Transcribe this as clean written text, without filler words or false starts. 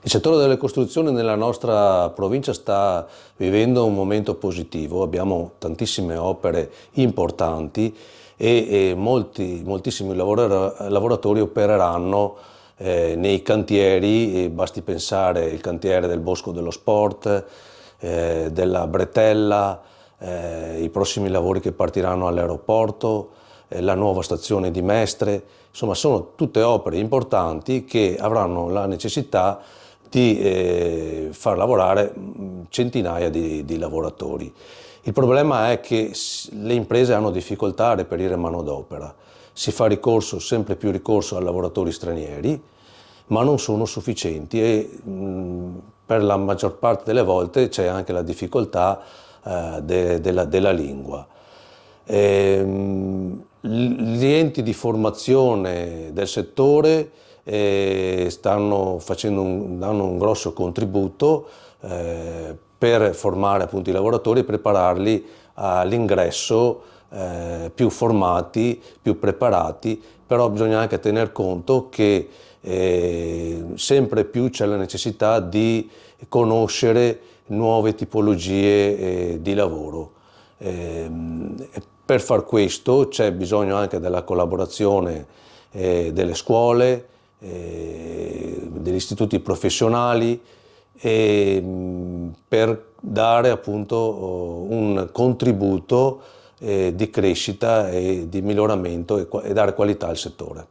Il settore delle costruzioni nella nostra provincia sta vivendo un momento positivo, abbiamo tantissime opere importanti e moltissimi lavoratori opereranno nei cantieri, e basti pensare al cantiere del Bosco dello Sport, della Bretella, i prossimi lavori che partiranno all'aeroporto, la nuova stazione di Mestre, insomma sono tutte opere importanti che avranno la necessità di far lavorare centinaia di lavoratori. Il problema è che le imprese hanno difficoltà a reperire manodopera, si fa sempre più ricorso a lavoratori stranieri, ma non sono sufficienti e per la maggior parte delle volte c'è anche la difficoltà della lingua. Gli enti di formazione del settore danno un grosso contributo per formare appunto i lavoratori e prepararli all'ingresso più formati, più preparati, però bisogna anche tener conto che sempre più c'è la necessità di conoscere nuove tipologie di lavoro. Per far questo c'è bisogno anche della collaborazione delle scuole, degli istituti professionali, per dare appunto un contributo di crescita e di miglioramento e dare qualità al settore.